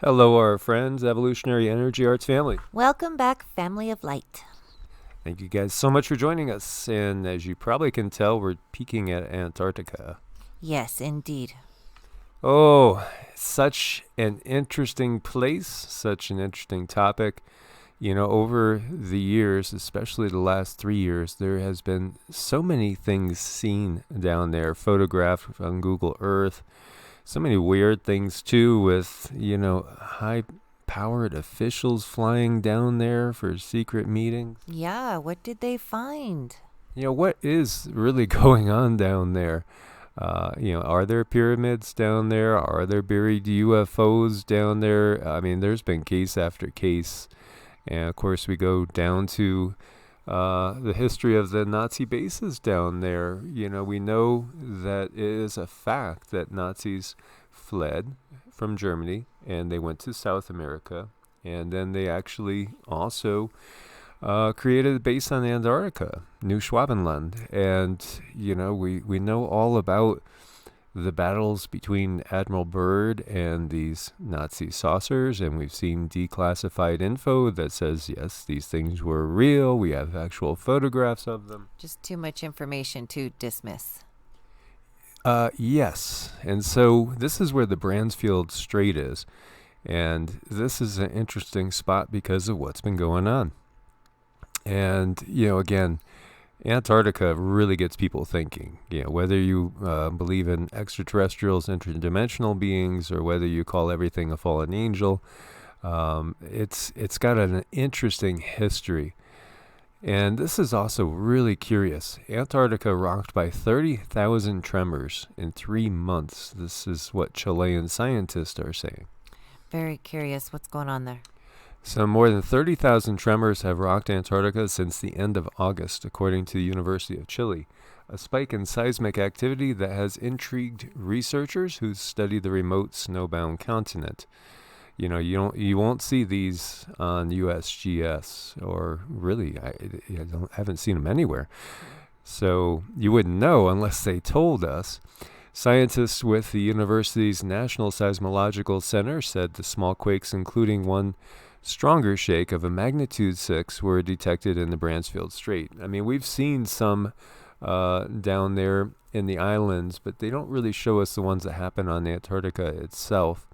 Hello, our friends, Evolutionary Energy Arts family. Welcome back, family of light. Thank you guys so much for joining us. And as you probably can tell, we're peeking at Antarctica. Yes, indeed. Oh, such an interesting place, such an interesting topic. You know, over the years, especially the last 3 years, there has been so many things seen down there, photographed on Google Earth. So many weird things, too, with, high-powered officials flying down there for secret meetings. Yeah, what did they find? What is really going on down there? Are there pyramids down there? Are there buried UFOs down there? I mean, there's been case after case. And, of course, we go down to the history of the Nazi bases down there. We know that it is a fact that Nazis fled from Germany and they went to South America. And then they actually also created a base on Antarctica, New Schwabenland. And, we know all about the battles between Admiral Byrd and these Nazi saucers, and we've seen declassified info that says, yes, these things were real. We have actual photographs of them. Just too much information to dismiss. Yes. And so this is where the Bransfield Strait is. And this is an interesting spot because of what's been going on. And, again, Antarctica really gets people thinking. Whether you believe in extraterrestrials, interdimensional beings, or whether you call everything a fallen angel, it's got an interesting history. And this is also really curious. Antarctica rocked by 30,000 tremors in 3 months. This is what Chilean scientists are saying. Very curious what's going on there. So more than 30,000 tremors have rocked Antarctica since the end of August, according to the University of Chile. A spike in seismic activity that has intrigued researchers who study the remote snowbound continent. You won't see these on USGS, or really, I haven't seen them anywhere. So you wouldn't know unless they told us. Scientists with the university's National Seismological Center said the small quakes, including one stronger shake of a magnitude 6, were detected in the Bransfield Strait. I mean, we've seen some down there in the islands, but they don't really show us the ones that happen on Antarctica itself.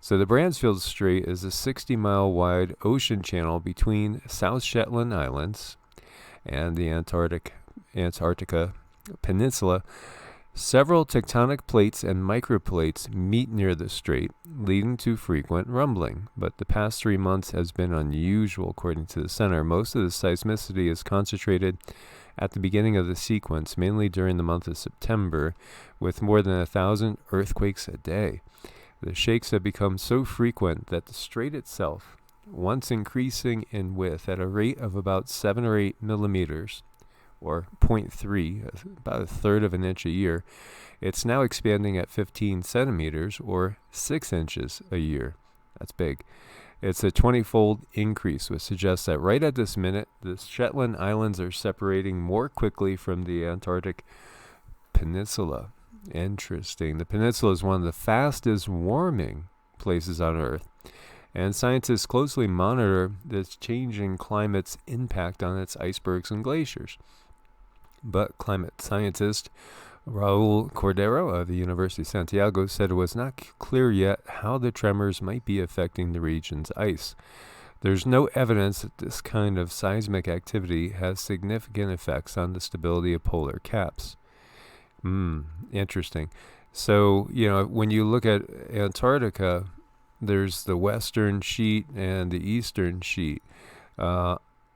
So the Bransfield Strait is a 60-mile wide ocean channel between South Shetland Islands and the Antarctica Peninsula. Several tectonic plates and microplates meet near the strait, leading to frequent rumbling. But the past 3 months has been unusual, according to the center. Most of the seismicity is concentrated at the beginning of the sequence, mainly during the month of September, with more than 1,000 earthquakes a day. The shakes have become so frequent that the strait itself, once increasing in width at a rate of about 7 or 8 millimeters, or 0.3, about a third of an inch a year, it's now expanding at 15 centimeters, or 6 inches a year. That's big. It's a 20-fold increase, which suggests that right at this minute, the Shetland Islands are separating more quickly from the Antarctic Peninsula. Interesting. The peninsula is one of the fastest warming places on Earth, and scientists closely monitor this changing climate's impact on its icebergs and glaciers. But climate scientist Raul Cordero of the University of Santiago said it was not clear yet how the tremors might be affecting the region's ice. There's no evidence that this kind of seismic activity has significant effects on the stability of polar caps. Interesting. So, when you look at Antarctica, there's the western sheet and the eastern sheet.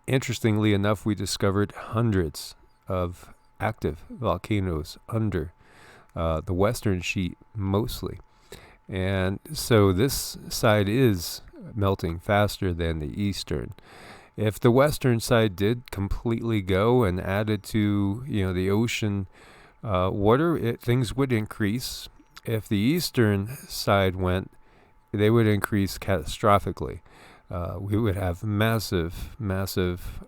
Interestingly enough, we discovered hundreds of active volcanoes under the western sheet mostly. And so this side is melting faster than the eastern. If the western side did completely go and added to, the ocean water, things would increase. If the eastern side went, they would increase catastrophically. We would have massive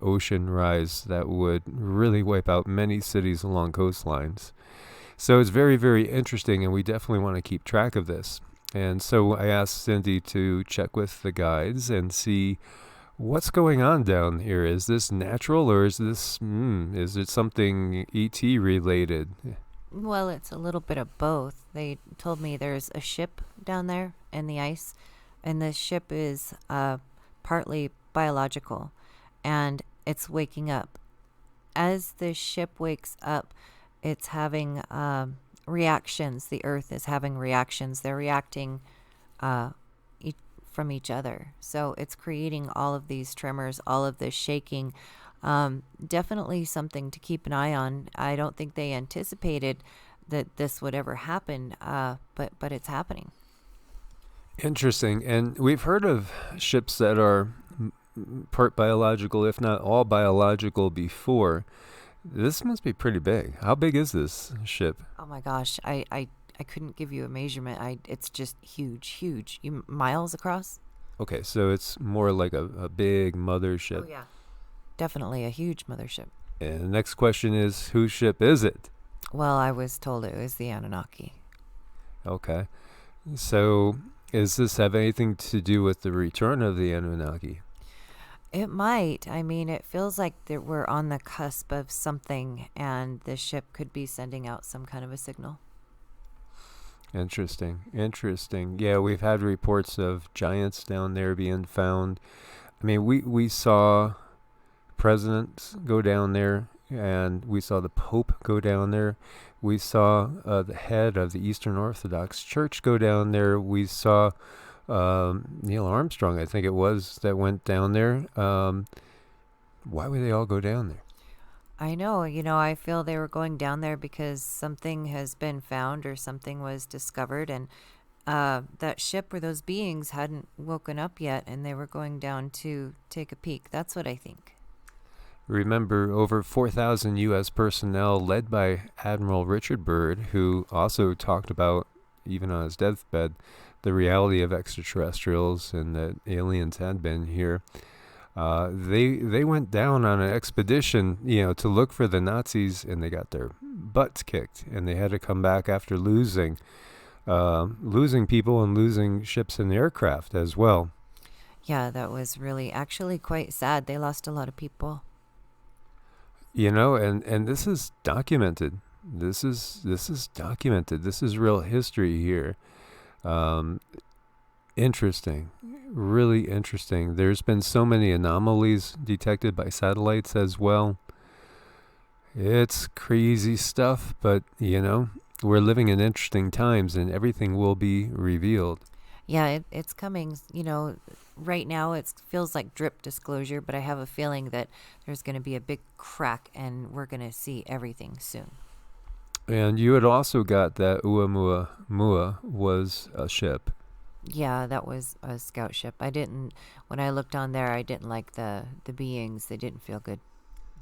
ocean rise that would really wipe out many cities along coastlines. So it's very, very interesting, and we definitely want to keep track of this. And so I asked Cindy to check with the guides and see what's going on down here. Is this natural, or is it something ET related? Well, it's a little bit of both. They told me there's a ship down there in the ice, and this ship is partly biological, and it's waking up. As the ship wakes up, it's having reactions. The Earth is having reactions. They're reacting from each other. So it's creating all of these tremors, all of this shaking. Definitely something to keep an eye on. I don't think they anticipated that this would ever happen, but it's happening. Interesting. And we've heard of ships that are part biological, if not all biological, before. This must be pretty big. How big is this ship? Oh my gosh, I couldn't give you a measurement. It's just huge. Miles across? Okay, so it's more like a big mothership. Oh yeah. Definitely a huge mothership. And the next question is, whose ship is it? Well, I was told it was the Anunnaki. Okay. So, does this have anything to do with the return of the Anunnaki? It might. I mean, it feels like that we're on the cusp of something, and the ship could be sending out some kind of a signal. Interesting. Yeah, we've had reports of giants down there being found. I mean, we saw presidents go down there, and we saw the Pope go down there. We saw the head of the Eastern Orthodox Church go down there. We saw Neil Armstrong, I think it was, that went down there. Why would they all go down there? I know. I feel they were going down there because something has been found or something was discovered, and that ship or those beings hadn't woken up yet, and they were going down to take a peek. That's what I think. Remember, over 4,000 U.S. personnel led by Admiral Richard Byrd, who also talked about, even on his deathbed, the reality of extraterrestrials and that aliens had been here. They went down on an expedition, to look for the Nazis, and they got their butts kicked, and they had to come back after losing people and losing ships and aircraft as well. Yeah, that was really actually quite sad. They lost a lot of people. And this is documented. This is documented. This is real history here. Interesting. Really interesting. There's been so many anomalies detected by satellites as well. It's crazy stuff, but, we're living in interesting times, and everything will be revealed. Yeah, it's coming. Right now it feels like drip disclosure, but I have a feeling that there's going to be a big crack, and we're going to see everything soon. And you had also got that Oumuamua was a ship. Yeah, that was a scout ship. When I looked on there, I didn't like the beings. They didn't feel good.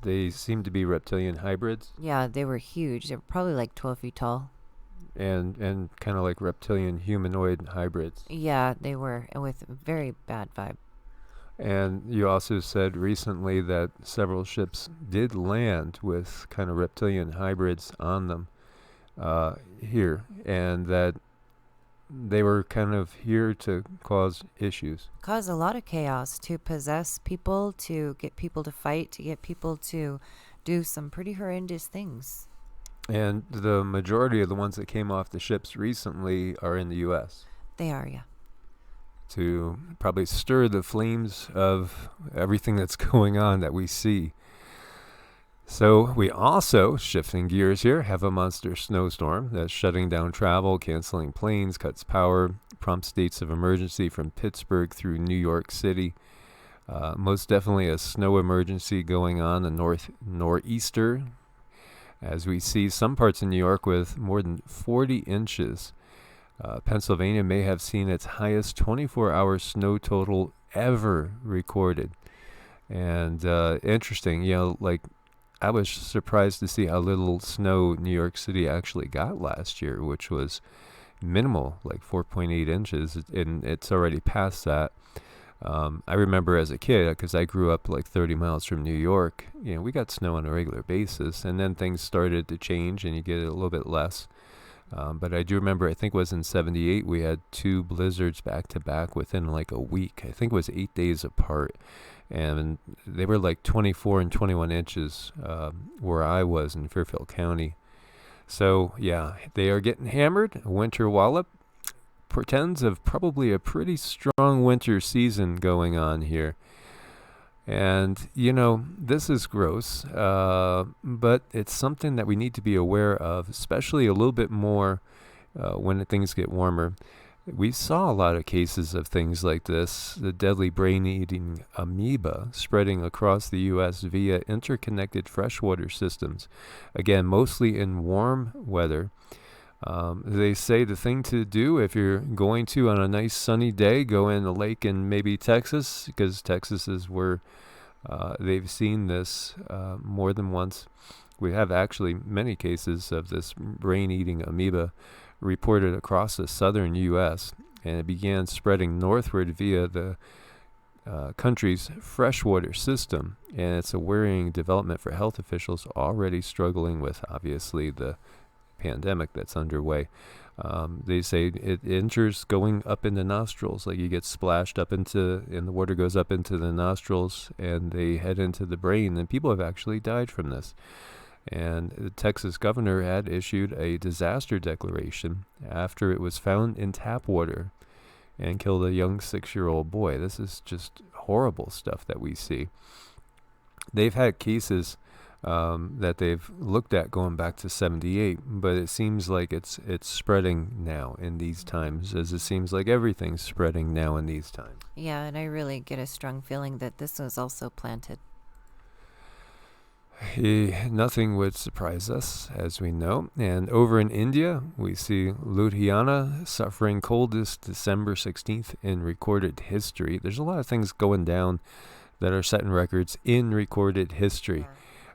They seemed to be reptilian hybrids. Yeah, they were huge. They were probably like 12 feet tall. And kind of like reptilian humanoid hybrids. Yeah, they were, with a very bad vibe. And you also said recently that several ships did land with kind of reptilian hybrids on them here, and that they were kind of here to cause issues. Cause a lot of chaos, to possess people, to get people to fight, to get people to do some pretty horrendous things. And the majority of the ones that came off the ships recently are in the U.S. They are, yeah. To probably stir the flames of everything that's going on that we see. So we also, shifting gears here, have a monster snowstorm that's shutting down travel, canceling planes, cuts power, prompts states of emergency from Pittsburgh through New York City. Most definitely a snow emergency going on the nor'easter, as we see some parts in New York with more than 40 inches. Pennsylvania may have seen its highest 24-hour snow total ever recorded. And interesting, I was surprised to see how little snow New York City actually got last year, which was minimal, like 4.8 inches, and it's already past that. I remember as a kid, because I grew up like 30 miles from New York, we got snow on a regular basis, and then things started to change and you get a little bit less. But I do remember, I think it was in 78, we had 2 blizzards back to back within like a week. I think it was 8 days apart. And they were like 24 and 21 inches where I was in Fairfield County. So, yeah, they are getting hammered. Winter wallop portends of probably a pretty strong winter season going on here. And, this is gross, but it's something that we need to be aware of, especially a little bit more when things get warmer. We saw a lot of cases of things like this, the deadly brain-eating amoeba spreading across the U.S. via interconnected freshwater systems. Again, mostly in warm weather. They say the thing to do if you're going to, on a nice sunny day, go in a lake in maybe Texas, because Texas is where they've seen this more than once. We have actually many cases of this brain-eating amoeba reported across the southern U.S., and it began spreading northward via the country's freshwater system. And it's a worrying development for health officials already struggling with, obviously, the pandemic that's underway. They say it enters going up in the nostrils, like you get splashed up and the water goes up into the nostrils, and they head into the brain, and people have actually died from this. And the Texas governor had issued a disaster declaration after it was found in tap water and killed a young 6-year-old boy. This is just horrible stuff that we see. They've had cases that they've looked at going back to 78, but it seems like it's spreading now in these times, as it seems like everything's spreading now in these times. Yeah, and I really get a strong feeling that this was also planted. Nothing would surprise us, as we know. And over in India, we see Ludhiana suffering coldest December 16th in recorded history. There's a lot of things going down that are setting records in recorded history.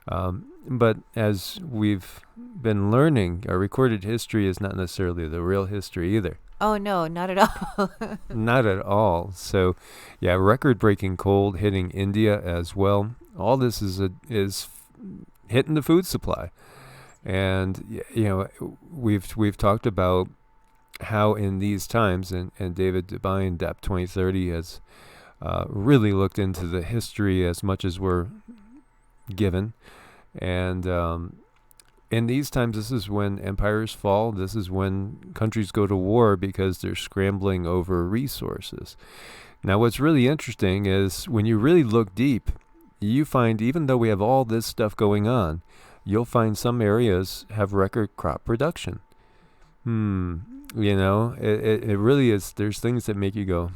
But as we've been learning, our recorded history is not necessarily the real history either. Oh, no, not at all. Not at all. So, yeah, record-breaking cold hitting India as well. All this is hitting the food supply. And, we've talked about how in these times, and David Devine, DAP 2030, has really looked into the history as much as we're given. And in these times, this is when empires fall. This is when countries go to war because they're scrambling over resources. Now, what's really interesting is when you really look deep, you find even though we have all this stuff going on, you'll find some areas have record crop production. It really is. There's things that make you go,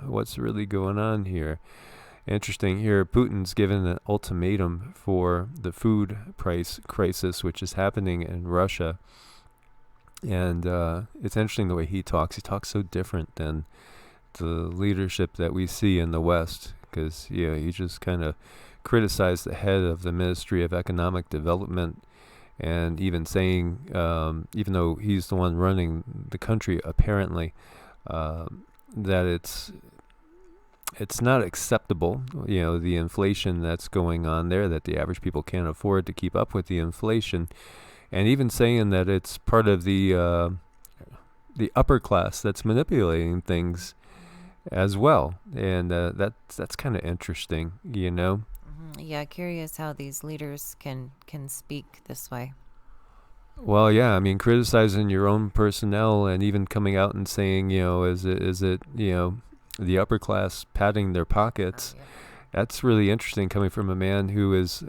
what's really going on here? Interesting here, Putin's given an ultimatum for the food price crisis, which is happening in Russia. And it's interesting the way he talks. He talks so different than the leadership that we see in the West, because he just kind of criticized the head of the Ministry of Economic Development, and even saying, even though he's the one running the country apparently, that it's not acceptable, the inflation that's going on there, that the average people can't afford to keep up with the inflation, and even saying that it's part of the upper class that's manipulating things as well. And that's kind of interesting, Yeah, curious how these leaders can speak this way. Well, yeah, I mean, criticizing your own personnel and even coming out and saying, is it the upper class padding their pockets? Yeah. That's really interesting coming from a man who is,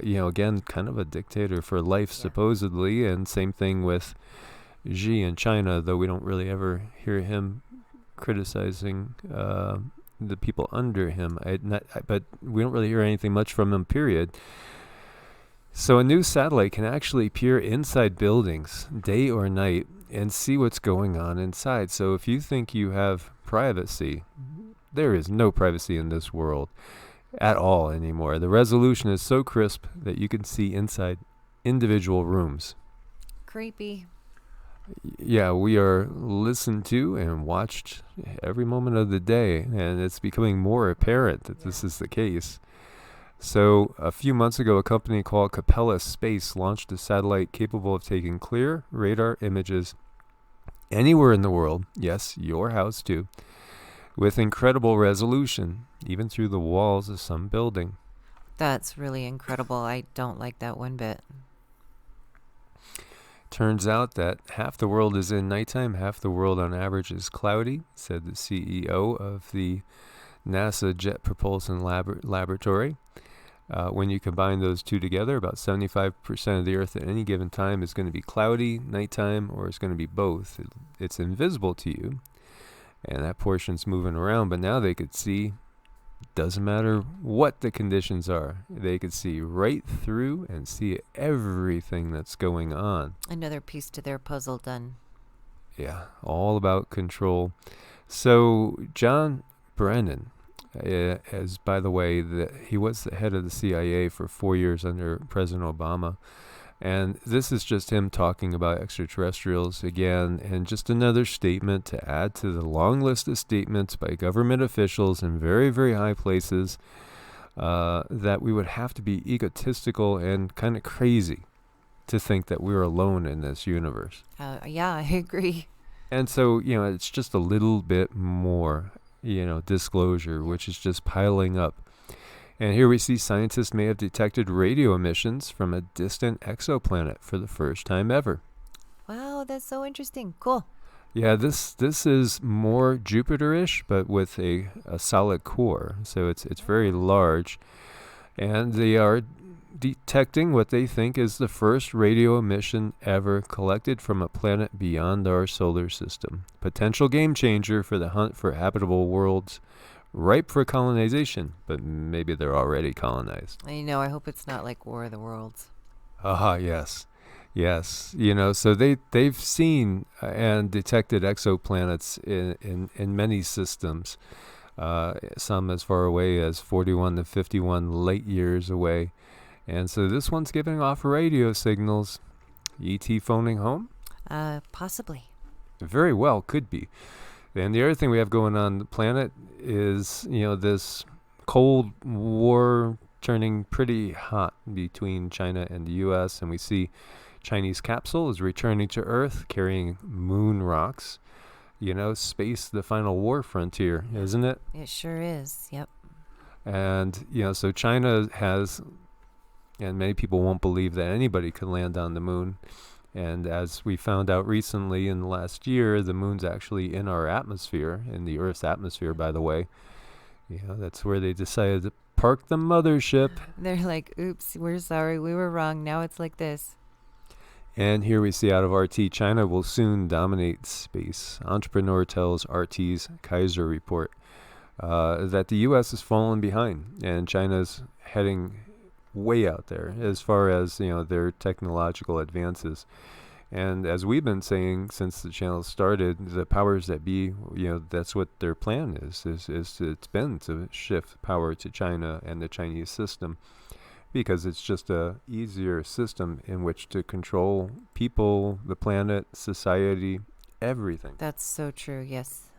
again, kind of a dictator for life, supposedly. And same thing with Xi in China, though we don't really ever hear him criticizing the people under him. But we don't really hear anything much from him, period. So a new satellite can actually peer inside buildings, day or night, and see what's going on inside. So if you think you have privacy, there is no privacy in this world at all anymore. The resolution is so crisp that you can see inside individual rooms. Creepy. Yeah, we are listened to and watched every moment of the day, and it's becoming more apparent that this is the case. So a few months ago, a company called Capella Space launched a satellite capable of taking clear radar images anywhere in the world, yes, your house too, with incredible resolution, even through the walls of some building. That's really incredible. I don't like that one bit. Turns out that half the world is in nighttime, half the world on average is cloudy, said the CEO of the NASA Jet Propulsion Laboratory. When you combine those two together, about 75% of the Earth at any given time is going to be cloudy, nighttime, or it's going to be both. It's invisible to you, and that portion's moving around, but now they could see, doesn't matter what the conditions are, they could see right through and see everything that's going on. Another piece to their puzzle done. Yeah, all about control. So John Brennan, as by the way, he was the head of the CIA for 4 years under President Obama. And this is just him talking about extraterrestrials again, and just another statement to add to the long list of statements by government officials in very, very high places that we would have to be egotistical and kind of crazy to think that we're alone in this universe. Yeah, I agree. And so, it's just a little bit more disclosure, which is just piling up. And here we see scientists may have detected radio emissions from a distant exoplanet for the first time ever. Wow, that's so interesting. Cool. Yeah, this is more Jupiter-ish, but with a solid core. So it's very large. And they are detecting what they think is the first radio emission ever collected from a planet beyond our solar system. Potential game changer for the hunt for habitable worlds, ripe for colonization, but maybe they're already colonized. I know, I hope it's not like War of the Worlds. Yes. So they've seen and detected exoplanets in many systems, some as far away as 41 to 51 light years away. And so this one's giving off radio signals. ET phoning home? Possibly. Very well, could be. And the other thing we have going on the planet is, this Cold War turning pretty hot between China and the U.S., and we see Chinese capsule is returning to Earth carrying moon rocks. Space, the final war frontier, isn't it? It sure is, yep. And, so China has, and many people won't believe that anybody could land on the moon. And as we found out recently in the last year, the moon's actually in our atmosphere, in the Earth's atmosphere, by the way. That's where they decided to park the mothership. They're like, oops, we're sorry, we were wrong. Now it's like this. And here we see out of RT, China will soon dominate space. Entrepreneur tells RT's Kaiser report that the U.S. is falling behind, and China's heading way out there as far as their technological advances. And as we've been saying since the channel started, the powers that be, that's what their plan is it's been to shift power to China and the Chinese system, because it's just a easier system in which to control people, the planet, society, everything. That's so true, yes.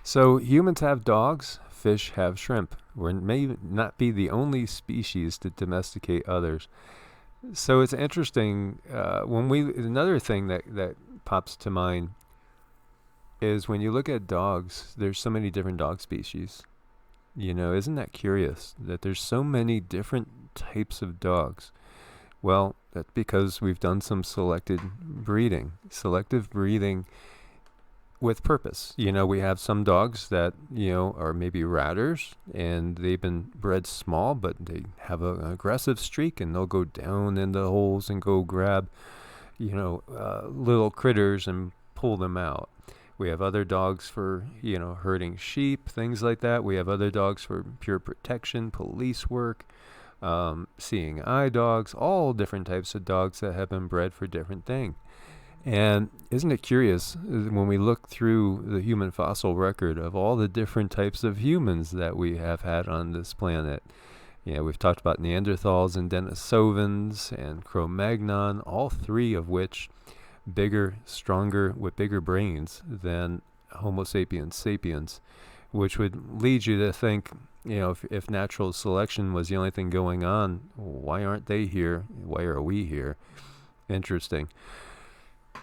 So humans have dogs, fish have shrimp. We may not be the only species to domesticate others. So it's interesting. Another thing that pops to mind is when you look at dogs, there's so many different dog species. Isn't that curious that there's so many different types of dogs? Well, that's because we've done some selective breeding with purpose. We have some dogs that, are maybe ratters, and they've been bred small, but they have an aggressive streak, and they'll go down in the holes and go grab, little critters and pull them out. We have other dogs for, herding sheep, things like that. We have other dogs for pure protection, police work, seeing eye dogs, all different types of dogs that have been bred for different things. And isn't it curious when we look through the human fossil record of all the different types of humans that we have had on this planet? We've talked about Neanderthals and Denisovans and Cro-Magnon, all three of which bigger, stronger, with bigger brains than Homo sapiens sapiens. which would lead you to think, if natural selection was the only thing going on, why aren't they here? Why are we here? Interesting.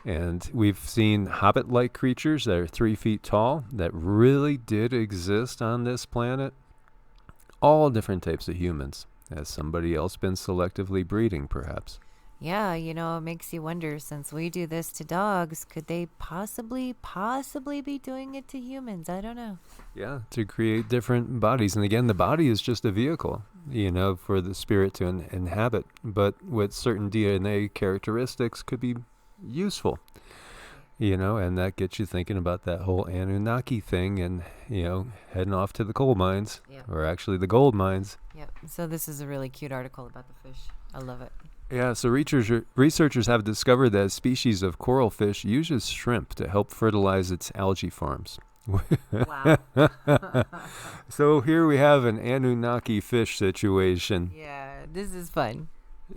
And we've seen hobbit-like creatures that are 3 feet tall that really did exist on this planet. All different types of humans. Has somebody else been selectively breeding, perhaps? Yeah, it makes you wonder, since we do this to dogs, could they possibly be doing it to humans? I don't know. Yeah, to create different bodies. And again, the body is just a vehicle, for the spirit to inhabit. But with certain DNA characteristics could be useful, and that gets you thinking about that whole Anunnaki thing and, heading off to the coal mines, or actually the gold mines. Yep. So this is a really cute article about the fish. I love it. Yeah, so researchers have discovered that a species of coral fish uses shrimp to help fertilize its algae farms. Wow. So here we have an Anunnaki fish situation. Yeah, this is fun.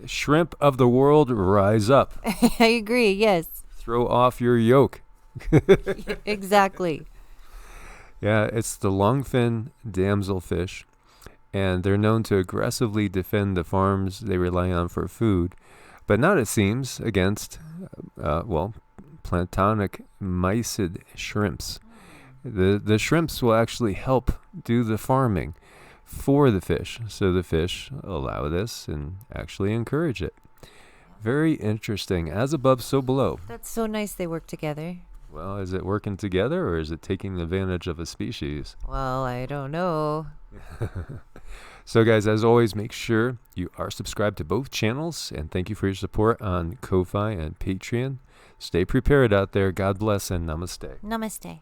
Shrimp of the world, rise up. I agree, yes. Throw off your yoke. Exactly. Yeah, it's the longfin damselfish, and they're known to aggressively defend the farms they rely on for food, but not, it seems, against, planktonic mysid shrimps. The shrimps will actually help do the farming for the fish, so the fish allow this and actually encourage it. Very interesting. As above, so below. That's so nice they work together. Well, is it working together, or is it taking advantage of a species? Well, I don't know. So, guys, as always, make sure you are subscribed to both channels, and thank you for your support on Ko-Fi and Patreon. Stay prepared out there. God bless and namaste. Namaste.